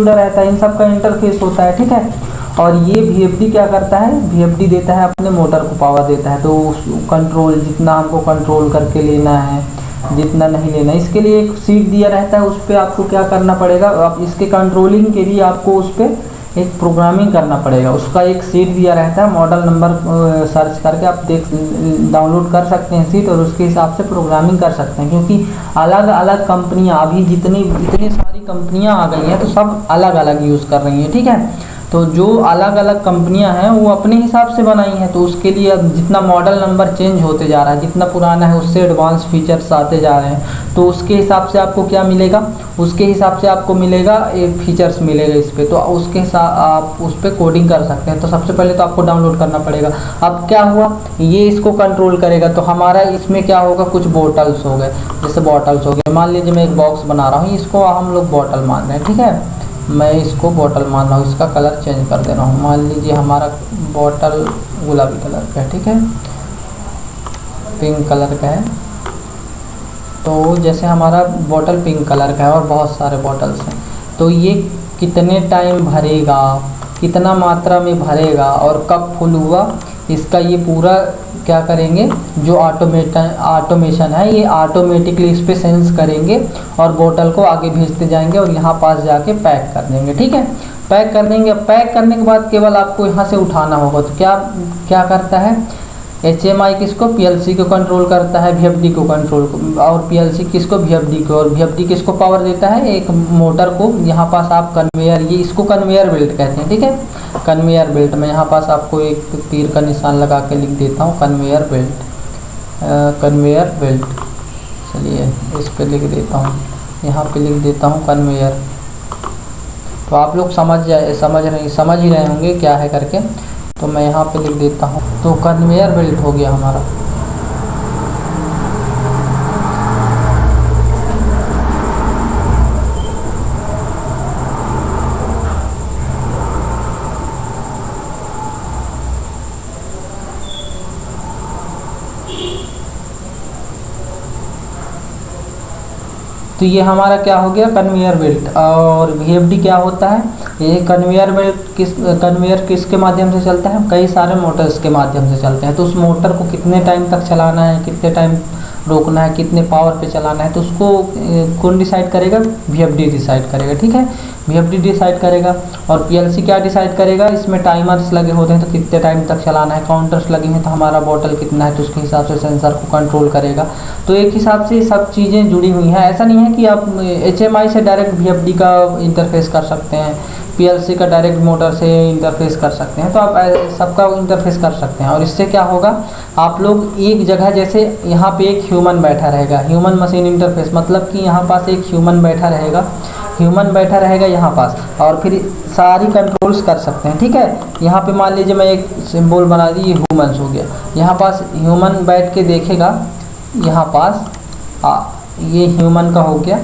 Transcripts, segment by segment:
रहता है, इन सब का इंटरफेस होता है, ठीक है। और ये VFD क्या करता है, VFD देता है अपने मोटर को पावर देता है, तो कंट्रोल जितना हमको कंट्रोल करके लेना है, जितना नहीं लेना, इसके लिए एक सीट दिया रहता है, उस पर आपको क्या करना पड़ेगा, आप इसके कंट्रोलिंग के लिए आपको उस पर एक प्रोग्रामिंग करना पड़ेगा। उसका एक सीट दिया रहता है, मॉडल नंबर सर्च करके आप डाउनलोड कर सकते हैं सीट, और उसके हिसाब से प्रोग्रामिंग कर सकते हैं। क्योंकि अलग अलग कंपनियां, अभी इतनी सारी कंपनियां आ गई हैं, तो सब अलग अलग यूज़ कर रही हैं, ठीक है। तो जो अलग अलग कंपनियां हैं वो अपने हिसाब से बनाई हैं, तो उसके लिए अब जितना मॉडल नंबर चेंज होते जा रहा है, जितना पुराना है उससे एडवांस फीचर्स आते जा रहे हैं, तो उसके हिसाब से आपको क्या मिलेगा, उसके हिसाब से आपको मिलेगा एक फीचर्स मिलेगा इस पर, तो उसके हिसाब आप उस पर कोडिंग कर सकते हैं। तो सबसे पहले तो आपको डाउनलोड करना पड़ेगा। अब क्या हुआ, ये इसको कंट्रोल करेगा, तो हमारा इसमें क्या होगा, कुछ बॉटल्स हो गए, जैसे बॉटल्स हो गए, मान लीजिए मैं एक बॉक्स बना रहा हूँ, इसको हम लोग बॉटल मान रहे हैं, ठीक है, मैं इसको बॉटल मान रहा हूँ, इसका कलर चेंज कर दे रहा हूँ। मान लीजिए हमारा बॉटल गुलाबी कलर का है, ठीक है, पिंक कलर का है। तो जैसे हमारा बॉटल पिंक कलर का है और बहुत सारे बॉटल्स हैं, तो ये कितने टाइम भरेगा, कितना मात्रा में भरेगा और कब फुल हुआ, इसका ये पूरा क्या करेंगे, जो ऑटोमेशन है, ये ऑटोमेटिकली इस पर सेंस करेंगे और बोतल को आगे भेजते जाएंगे और यहाँ पास जाके पैक कर देंगे, ठीक है। पैक कर देंगे। पैक करने के बाद केवल आपको यहाँ से उठाना होगा। तो क्या क्या करता है, HMI किसको, PLC को कंट्रोल करता है, VFD को कंट्रोल, और PLC किसको, VFD को, और VFD किसको पावर देता है, एक मोटर को। यहाँ पास आप कन्वेयर, ये इसको कन्वेयर बेल्ट कहते हैं, ठीक है, कन्वेयर बेल्ट में यहाँ पास आपको एक तीर का निशान लगा के लिख देता हूँ, कन्वेयर बेल्ट, कन्वेयर बेल्ट। चलिए इस पर लिख देता हूँ, यहाँ पे लिख देता हूँ कन्वेयर। तो आप लोग समझ ही रहे होंगे क्या है करके, तो मैं यहाँ पे लिख देता हूँ। तो कन्वेयर बेल्ट हो गया हमारा। तो ये हमारा क्या हो गया, कन्वेयर बेल्ट। और VFD क्या होता है, ये कन्वेयर बेल्ट कन्वेयर किसके माध्यम से चलता है, कई सारे मोटर्स के माध्यम से चलते हैं। तो उस मोटर को कितने टाइम तक चलाना है, कितने टाइम रोकना है, कितने पावर पे चलाना है, तो उसको कौन डिसाइड करेगा, VFD डिसाइड करेगा, ठीक है, VFD डिसाइड करेगा। और PLC क्या डिसाइड करेगा, इसमें टाइमर्स लगे होते हैं, तो कितने टाइम तक चलाना है, काउंटर्स लगे हैं, तो हमारा बॉटल कितना है, तो उसके हिसाब से सेंसर को कंट्रोल करेगा। तो एक हिसाब से सब चीज़ें जुड़ी हुई हैं। ऐसा नहीं है कि आप HMI से डायरेक्ट VFD का इंटरफेस कर सकते हैं, PLC का डायरेक्ट मोटर से इंटरफेस कर सकते हैं, तो आप सबका इंटरफेस कर सकते हैं। और इससे क्या होगा, आप लोग एक जगह, जैसे यहाँ पे एक ह्यूमन बैठा रहेगा, ह्यूमन मशीन इंटरफेस, मतलब कि यहाँ पास एक ह्यूमन बैठा रहेगा यहाँ पास, और फिर सारी कंट्रोल्स कर सकते हैं, ठीक है। यहाँ पे मान लीजिए मैं एक सिंबल बना दी, ये ह्यूमन्स हो गया, यहाँ पास ह्यूमन बैठ के देखेगा, यहाँ पास ये ह्यूमन का हो गया,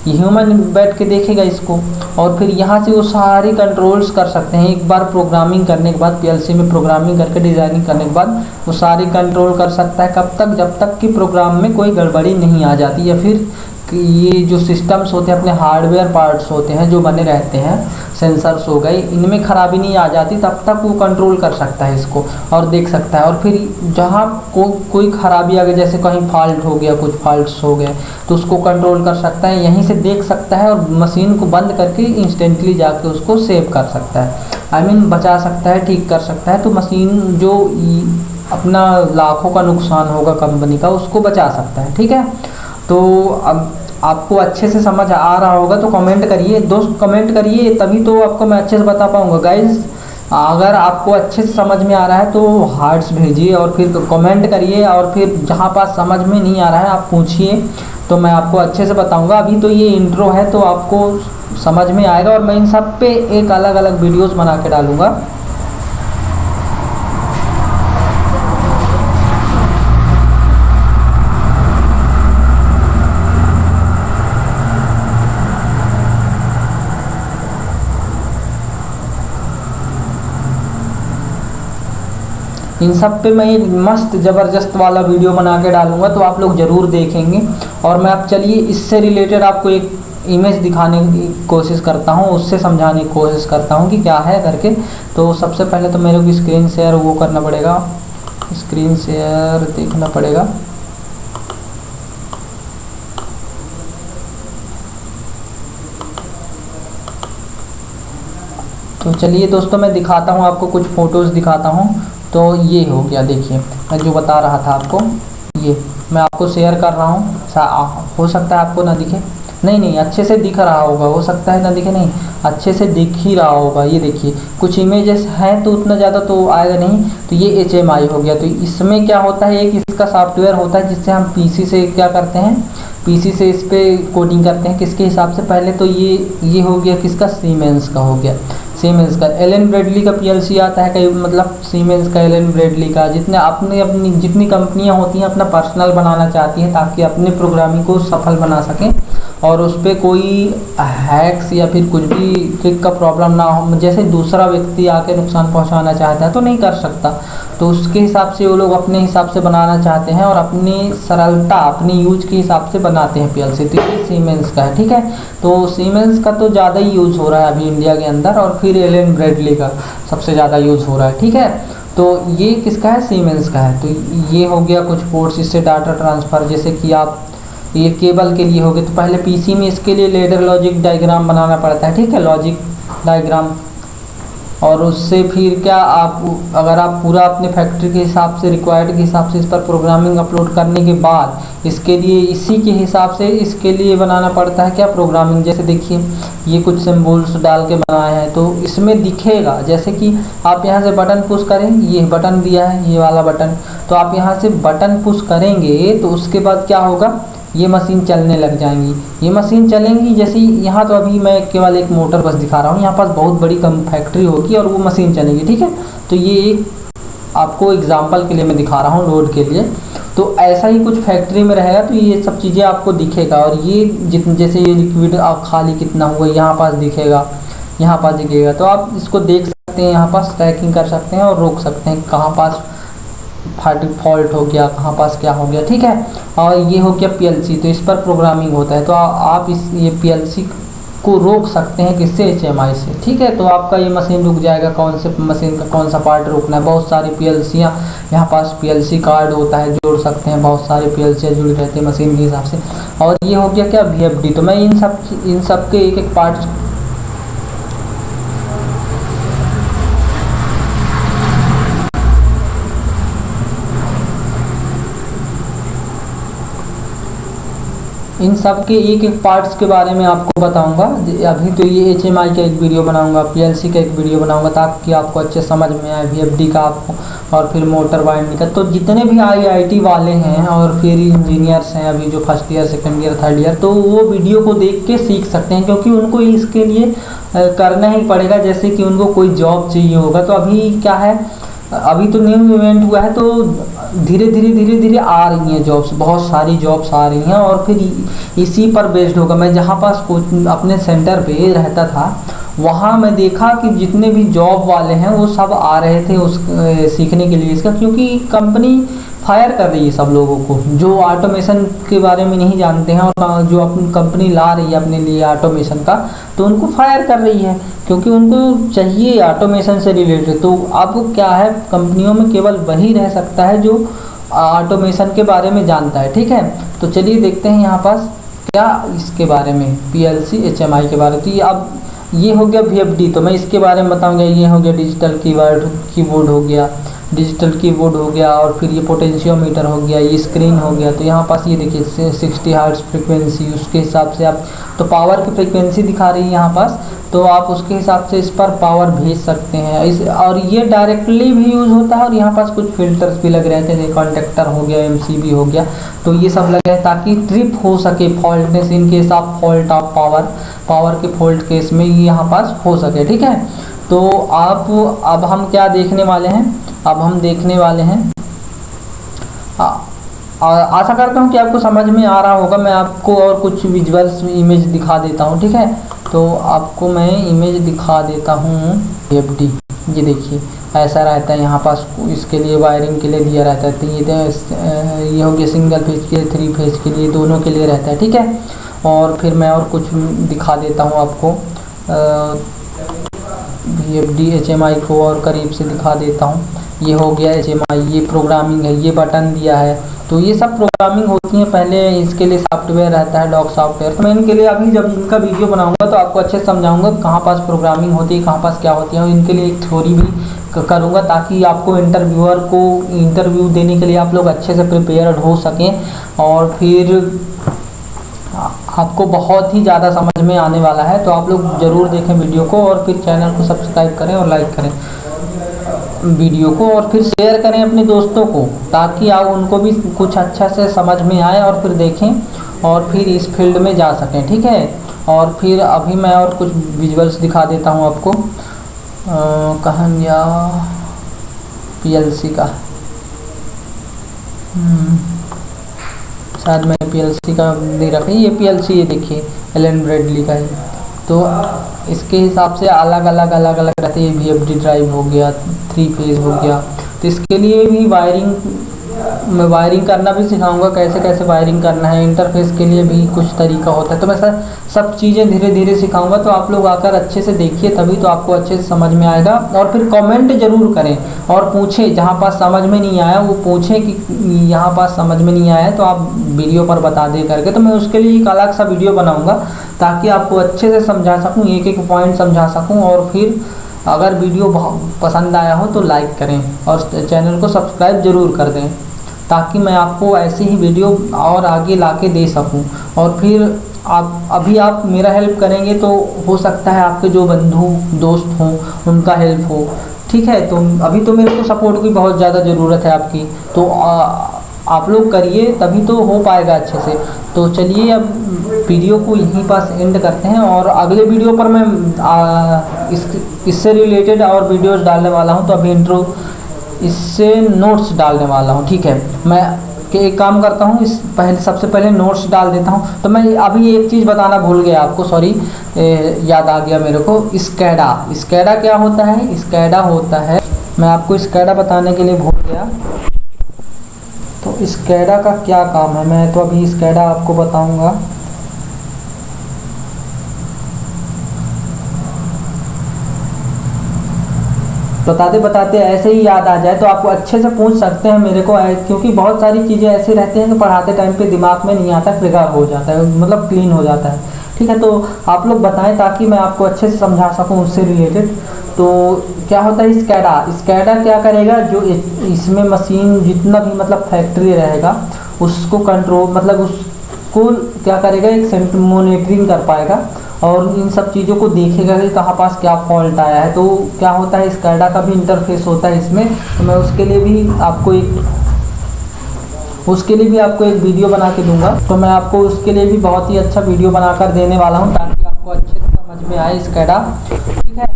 ये ह्यूमन बैठ के देखेगा इसको, और फिर यहाँ से वो सारी कंट्रोल्स कर सकते हैं। एक बार प्रोग्रामिंग करने के बाद, PLC में प्रोग्रामिंग करके डिज़ाइनिंग करने के बाद वो सारी कंट्रोल कर सकता है। कब तक, जब तक कि प्रोग्राम में कोई गड़बड़ी नहीं आ जाती, या फिर ये जो सिस्टम्स होते हैं, अपने हार्डवेयर पार्ट्स होते हैं जो बने रहते हैं, सेंसर्स हो गए, इनमें खराबी नहीं आ जाती, तब तक वो कंट्रोल कर सकता है इसको और देख सकता है। और फिर जहाँ कोई खराबी आ गई, जैसे कहीं फॉल्ट हो गया, कुछ फॉल्ट्स हो गए, तो उसको कंट्रोल कर सकता है, यहीं से देख सकता है, और मशीन को बंद करके इंस्टेंटली जाके उसको सेव कर सकता है, बचा सकता है, ठीक कर सकता है। तो मशीन जो अपना लाखों का नुकसान होगा कंपनी का, उसको बचा सकता है, ठीक है। तो अब आपको अच्छे से समझ आ रहा होगा तो कमेंट करिए दोस्त, कमेंट करिए, तभी तो आपको मैं अच्छे से बता पाऊँगा गाइज़। अगर आपको अच्छे से समझ में आ रहा है तो हार्ट्स भेजिए, और फिर कमेंट करिए, और फिर जहाँ पास समझ में नहीं आ रहा है आप पूछिए, तो मैं आपको अच्छे से बताऊँगा। अभी तो ये इंट्रो है, तो आपको समझ में आएगा, और मैं इन सब पे एक अलग अलग वीडियोज़ बना के डालूँगा। इन सब पे मैं एक मस्त ज़बरदस्त वाला वीडियो बना के डालूंगा, तो आप लोग ज़रूर देखेंगे। और मैं अब चलिए इससे रिलेटेड आपको एक इमेज दिखाने की कोशिश करता हूँ, उससे समझाने की कोशिश करता हूँ कि क्या है करके। तो सबसे पहले तो मेरे को स्क्रीन शेयर वो करना पड़ेगा, स्क्रीन शेयर देखना पड़ेगा। तो चलिए दोस्तों मैं दिखाता हूँ आपको, कुछ फ़ोटोज़ दिखाता हूँ। तो ये हो गया, देखिए मैं जो बता रहा था आपको, ये मैं आपको शेयर कर रहा हूँ। हो सकता है आपको ना दिखे, नहीं अच्छे से दिख रहा होगा, हो सकता है ना दिखे, नहीं अच्छे से दिख ही रहा होगा। ये देखिए कुछ इमेजेस हैं तो उतना ज़्यादा तो आएगा नहीं। तो ये HMI हो गया। तो इसमें क्या होता है, एक इसका सॉफ्टवेयर होता है जिससे हम PC से क्या करते हैं, PC से इस पर कोडिंग करते हैं। किसके हिसाब से, पहले तो ये हो गया किसका, सीमेंस का हो गया, सीमेंस का। एलन ब्रेडली का PLC आता है, कई मतलब सीमेंस का, एलन ब्रेडली का। जितने अपनी जितनी कंपनियां होती हैं अपना पर्सनल बनाना चाहती हैं ताकि अपने प्रोग्रामिंग को सफल बना सकें और उस पर कोई हैक्स या फिर कुछ भी ट्रिक का प्रॉब्लम ना हो, जैसे दूसरा व्यक्ति आके नुकसान पहुंचाना चाहता है तो नहीं कर सकता। तो उसके हिसाब से वो लोग अपने हिसाब से बनाना चाहते हैं और अपनी सरलता, अपनी यूज के हिसाब से बनाते हैं PLC। तो ये सीमेंस का है, ठीक है। तो सीमेंस का तो ज़्यादा ही यूज़ हो रहा है अभी इंडिया के अंदर, और फिर एलन ब्रेडली का सबसे ज़्यादा यूज़ हो रहा है, ठीक है। तो ये किसका है, सीमेंस का है। तो ये हो गया कुछ पोर्ट्स, इससे डाटा ट्रांसफ़र, जैसे कि आप ये केबल के लिए हो गए। तो पहले PC में इसके लिए लेडर लॉजिक डायग्राम बनाना पड़ता है, ठीक है, लॉजिक डायग्राम। और उससे फिर क्या, आप अगर आप पूरा अपने फैक्ट्री के हिसाब से, रिक्वायर्ड के हिसाब से इस पर प्रोग्रामिंग अपलोड करने के बाद इसके लिए इसी के हिसाब से इसके लिए बनाना पड़ता है क्या, प्रोग्रामिंग। जैसे देखिए ये कुछ सिम्बल्स डाल के बनाए हैं तो इसमें दिखेगा, जैसे कि आप यहाँ से बटन पुश करें, ये बटन दिया है, ये वाला बटन, तो आप यहाँ से बटन पुश करेंगे तो उसके बाद क्या होगा, ये मशीन चलने लग जाएंगी, ये मशीन चलेंगी। जैसे यहाँ तो अभी मैं केवल एक मोटर बस दिखा रहा हूँ, यहाँ पास बहुत बड़ी फैक्ट्री होगी और वो मशीन चलेगी, ठीक है। तो ये एक आपको एग्जांपल के लिए मैं दिखा रहा हूँ, लोड के लिए। तो ऐसा ही कुछ फैक्ट्री में रहेगा तो ये सब चीज़ें आपको दिखेगा। और ये जैसे ये लिक्विड आप खाली कितना हुआ यहाँ पास दिखेगा, यहाँ पास दिखेगा। तो आप इसको देख सकते हैं, यहाँ पास ट्रैकिंग कर सकते हैं और रोक सकते हैं कहाँ पास फॉल्ट हो गया, कहाँ पास क्या हो गया, ठीक है। और ये हो गया PLC, तो इस पर प्रोग्रामिंग होता है। तो आप ये PLC को रोक सकते हैं किससे, HMI से, ठीक है। तो आपका ये मशीन रुक जाएगा, कौन से मशीन का कौन सा पार्ट रोकना है। बहुत सारी PLCयाँ यहाँ पास PLC कार्ड होता है, जोड़ सकते हैं, बहुत सारे PLC जुड़ी रहती है मशीन के हिसाब से। और ये हो गया क्या, VFD। तो मैं इन सब के एक पार्ट इन सब के एक एक पार्ट्स के बारे में आपको बताऊंगा। अभी तो ये HMI का एक वीडियो बनाऊंगा, PLC का एक वीडियो बनाऊंगा ताकि आपको अच्छे समझ में आए, VFD का आपको, और फिर मोटर वाइंडिंग का। तो जितने भी IIT वाले हैं और फिर इंजीनियर्स हैं अभी जो first year, second year, third year, तो वो वीडियो को देख के सीख सकते हैं, क्योंकि उनको इसके लिए करना ही पड़ेगा। जैसे कि उनको कोई जॉब चाहिए होगा, तो अभी क्या है, अभी तो न्यू इवेंट हुआ है, तो धीरे धीरे आ रही हैं जॉब्स, बहुत सारी जॉब्स आ रही हैं। और फिर इसी पर बेस्ड होगा। मैं जहाँ पास अपने सेंटर पे रहता था वहाँ मैं देखा कि जितने भी जॉब वाले हैं वो सब आ रहे थे उस सीखने के लिए इसका, क्योंकि कंपनी फायर कर रही है सब लोगों को जो ऑटोमेशन के बारे में नहीं जानते हैं, और जो अपनी कंपनी ला रही है अपने लिए ऑटोमेशन का, तो उनको फायर कर रही है, क्योंकि उनको चाहिए ऑटोमेशन से रिलेटेड। तो अब क्या है, कंपनियों में केवल वही रह सकता है जो ऑटोमेशन के बारे में जानता है, ठीक है। तो चलिए देखते हैं यहाँ पास क्या इसके बारे में, PLC HMI के बारे में। तो ये अब ये हो गया VFD, तो मैं इसके बारे में बताऊंगा। ये हो गया डिजिटल कीबोर्ड हो गया, डिजिटल कीबोर्ड हो गया, और फिर ये पोटेंशियोमीटर हो गया, ये स्क्रीन हो गया। तो यहाँ पास ये देखिए 60 हर्ट्ज फ्रिक्वेंसी, उसके हिसाब से आप, तो पावर की फ्रिक्वेंसी दिखा रही है यहाँ पास, तो आप उसके हिसाब से इस पर पावर भेज सकते हैं। और ये डायरेक्टली भी यूज़ होता है, और यहाँ पास कुछ फिल्टर्स भी लग रहे थे, जैसे कॉन्टेक्टर हो गया, MCB हो गया, तो ये सब लगे हैं ताकि ट्रिप हो सके, faultness in case of fault of power के फॉल्ट केस में ये यहाँ पास हो सके, ठीक है। तो अब हम क्या देखने वाले हैं, अब हम देखने वाले हैं, आशा करता हूँ कि आपको समझ में आ रहा होगा। मैं आपको और कुछ विजुअल्स इमेज दिखा देता हूँ, ठीक है। तो आपको मैं इमेज दिखा देता हूँ। VFD ये देखिए ऐसा रहता है, यहाँ पास इसके लिए वायरिंग के लिए दिया रहता है। तो ये हो गया सिंगल फेज के लिए, 3 फेज के लिए, दोनों के लिए रहता है, ठीक है। और फिर मैं और कुछ दिखा देता हूँ आपको। VFD HMI को और करीब से दिखा देता हूँ। ये हो गया HMI, ये प्रोग्रामिंग है, ये बटन दिया है, तो ये सब प्रोग्रामिंग होती है। पहले इसके लिए सॉफ्टवेयर रहता है, डॉक सॉफ्टवेयर। तो मैं इनके लिए अभी जब इनका वीडियो बनाऊंगा तो आपको अच्छे से समझाऊंगा कहाँ पास प्रोग्रामिंग होती है, कहाँ पास क्या होती है, और इनके लिए एक थ्योरी भी करूँगा ताकि आपको इंटरव्यूअर को इंटरव्यू देने के लिए आप लोग अच्छे से प्रिपेयर्ड हो सकें, और फिर आपको बहुत ही ज़्यादा समझ में आने वाला है। तो आप लोग ज़रूर देखें वीडियो को, और फिर चैनल को सब्सक्राइब करें और लाइक करें वीडियो को, और फिर शेयर करें अपने दोस्तों को ताकि आप उनको भी कुछ अच्छा से समझ में आए और फिर देखें और फिर इस फील्ड में जा सकें, ठीक है। और फिर अभी मैं और कुछ विजुअल्स दिखा देता हूँ आपको। कहानियाँ PLC का, शायद मैं PLC का नहीं रखा, ये PLC ये देखिए एलन ब्रैडली का है। तो इसके हिसाब से अलग अलग रहते हैं। VFD ड्राइव हो गया, 3 फेज हो गया, तो इसके लिए भी मैं वायरिंग करना भी सिखाऊंगा, कैसे कैसे वायरिंग करना है। इंटरफेस के लिए भी कुछ तरीका होता है, तो मैं सब चीज़ें धीरे धीरे सिखाऊंगा। तो आप लोग आकर अच्छे से देखिए, तभी तो आपको अच्छे से समझ में आएगा। और फिर कमेंट ज़रूर करें और पूछें, जहाँ पास समझ में नहीं आया वो पूछें कि यहाँ पास समझ में नहीं आया, तो आप वीडियो पर बता दे करके। तो मैं उसके लिए एक अलग सा वीडियो बनाऊँगा ताकि आपको अच्छे से समझा सकूँ, एक एक पॉइंट समझा सकूँ। और फिर अगर वीडियो बहुत पसंद आया हो तो लाइक करें और चैनल को सब्सक्राइब ज़रूर कर दें ताकि मैं आपको ऐसी ही वीडियो और आगे लाके दे सकूं। और फिर आप मेरा हेल्प करेंगे तो हो सकता है आपके जो बंधु दोस्त हों उनका हेल्प हो, ठीक है। तो अभी तो मेरे को सपोर्ट की बहुत ज़्यादा ज़रूरत है आपकी, तो आप लोग करिए तभी तो हो पाएगा अच्छे से। तो चलिए अब वीडियो को यहीं पास एंड करते हैं, और अगले वीडियो पर मैं इससे रिलेटेड और वीडियोस डालने वाला हूं। तो अभी इंट्रो इससे नोट्स डालने वाला हूं, ठीक है। मैं एक काम करता हूं, सबसे पहले नोट्स डाल देता हूं। तो मैं अभी एक चीज़ बताना भूल गया आपको, सॉरी, याद आ गया मेरे को। स्कैडा क्या होता है? स्कैडा होता है, मैं आपको स्कैडा बताने के लिए भूल गया। तो स्कैडा का क्या काम है, मैं तो अभी स्कैडा आपको बताऊंगा। बताते ऐसे ही याद आ जाए तो आपको अच्छे से पूछ सकते हैं मेरे को, क्योंकि बहुत सारी चीज़ें ऐसी रहती हैं कि पढ़ाते टाइम पे दिमाग में नहीं आता, ट्रिगर हो जाता है, मतलब क्लीन हो जाता है, ठीक है। तो आप लोग बताएं ताकि मैं आपको अच्छे से समझा सकूं उससे रिलेटेड। तो क्या होता है स्कैडा क्या करेगा, जो इसमें मशीन जितना भी मतलब फैक्ट्री रहेगा उसको कंट्रोल, मतलब उसको क्या करेगा, एक मॉनिटरिंग कर पाएगा और इन सब चीज़ों को देखेगा कि कहाँ पास क्या फॉल्ट आया है। तो क्या होता है, स्कैडा का भी इंटरफेस होता है इसमें। तो मैं उसके लिए भी आपको एक वीडियो बना के दूंगा। तो मैं आपको उसके लिए भी बहुत ही अच्छा वीडियो बनाकर देने वाला हूँ ताकि आपको अच्छे से समझ में आए स्कैडा, ठीक है।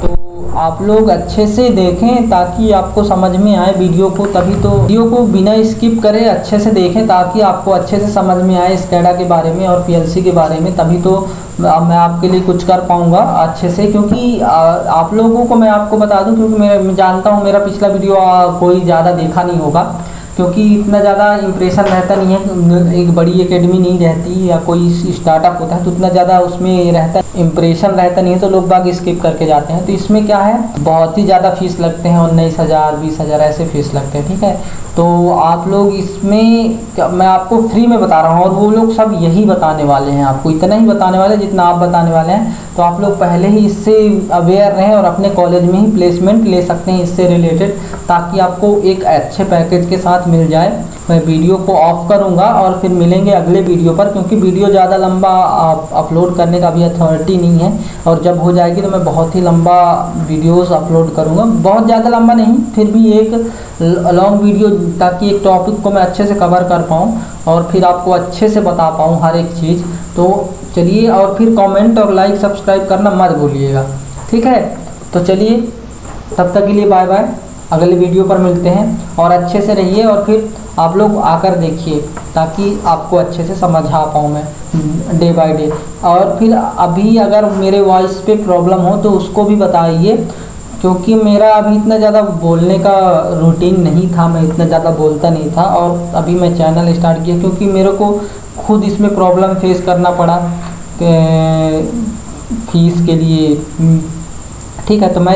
तो आप लोग अच्छे से देखें ताकि आपको समझ में आए वीडियो को, तभी तो वीडियो को बिना स्किप करें अच्छे से देखें ताकि आपको अच्छे से समझ में आए स्कैडा के बारे में और PLC के बारे में, तभी तो मैं आपके लिए कुछ कर पाऊंगा अच्छे से। क्योंकि आप लोगों को मैं आपको बता दूं, क्योंकि मैं जानता हूं मेरा पिछला वीडियो कोई ज़्यादा देखा नहीं होगा, क्योंकि इतना ज़्यादा इम्प्रेशन रहता नहीं है। एक बड़ी एकेडमी नहीं रहती या कोई स्टार्टअप होता है तो इतना ज़्यादा उसमें रहता है, इम्प्रेशन रहता नहीं है, तो लोग बाग स्किप करके जाते हैं। तो इसमें क्या है, बहुत ही ज़्यादा फीस लगते हैं, 19,000 20,000 ऐसे फीस लगते हैं, ठीक है। तो आप लोग इसमें मैं आपको फ्री में बता रहा हूँ, और वो लोग सब यही बताने वाले हैं, आपको इतना ही बताने वाले जितना आप बताने वाले हैं। तो आप लोग पहले ही इससे अवेयर रहें और अपने कॉलेज में ही प्लेसमेंट ले सकते हैं इससे रिलेटेड, ताकि आपको एक अच्छे पैकेज के साथ मिल जाए। मैं वीडियो को ऑफ करूंगा और फिर मिलेंगे अगले वीडियो पर, क्योंकि वीडियो ज़्यादा लंबा अपलोड करने का भी अथॉरिटी नहीं है, और जब हो जाएगी तो मैं बहुत ही लंबा वीडियोस अपलोड करूंगा, बहुत ज़्यादा लंबा नहीं, फिर भी एक लॉन्ग वीडियो, ताकि एक टॉपिक को मैं अच्छे से कवर कर पाऊँ और फिर आपको अच्छे से बता पाऊँ हर एक चीज़। तो चलिए, और फिर कमेंट और लाइक सब्सक्राइब करना मत भूलिएगा, ठीक है। तो चलिए, तब तक के लिए बाय बाय, अगले वीडियो पर मिलते हैं। और अच्छे से रहिए और फिर आप लोग आकर देखिए ताकि आपको अच्छे से समझा पाऊँ मैं डे बाय डे। और फिर अभी अगर मेरे वॉइस पे प्रॉब्लम हो तो उसको भी बताइए, क्योंकि मेरा अभी इतना ज़्यादा बोलने का रूटीन नहीं था, मैं इतना ज़्यादा बोलता नहीं था, और अभी मैं चैनल स्टार्ट किया क्योंकि मेरे को खुद इसमें प्रॉब्लम फेस करना पड़ा फीस के लिए। ठीक है, तो मैं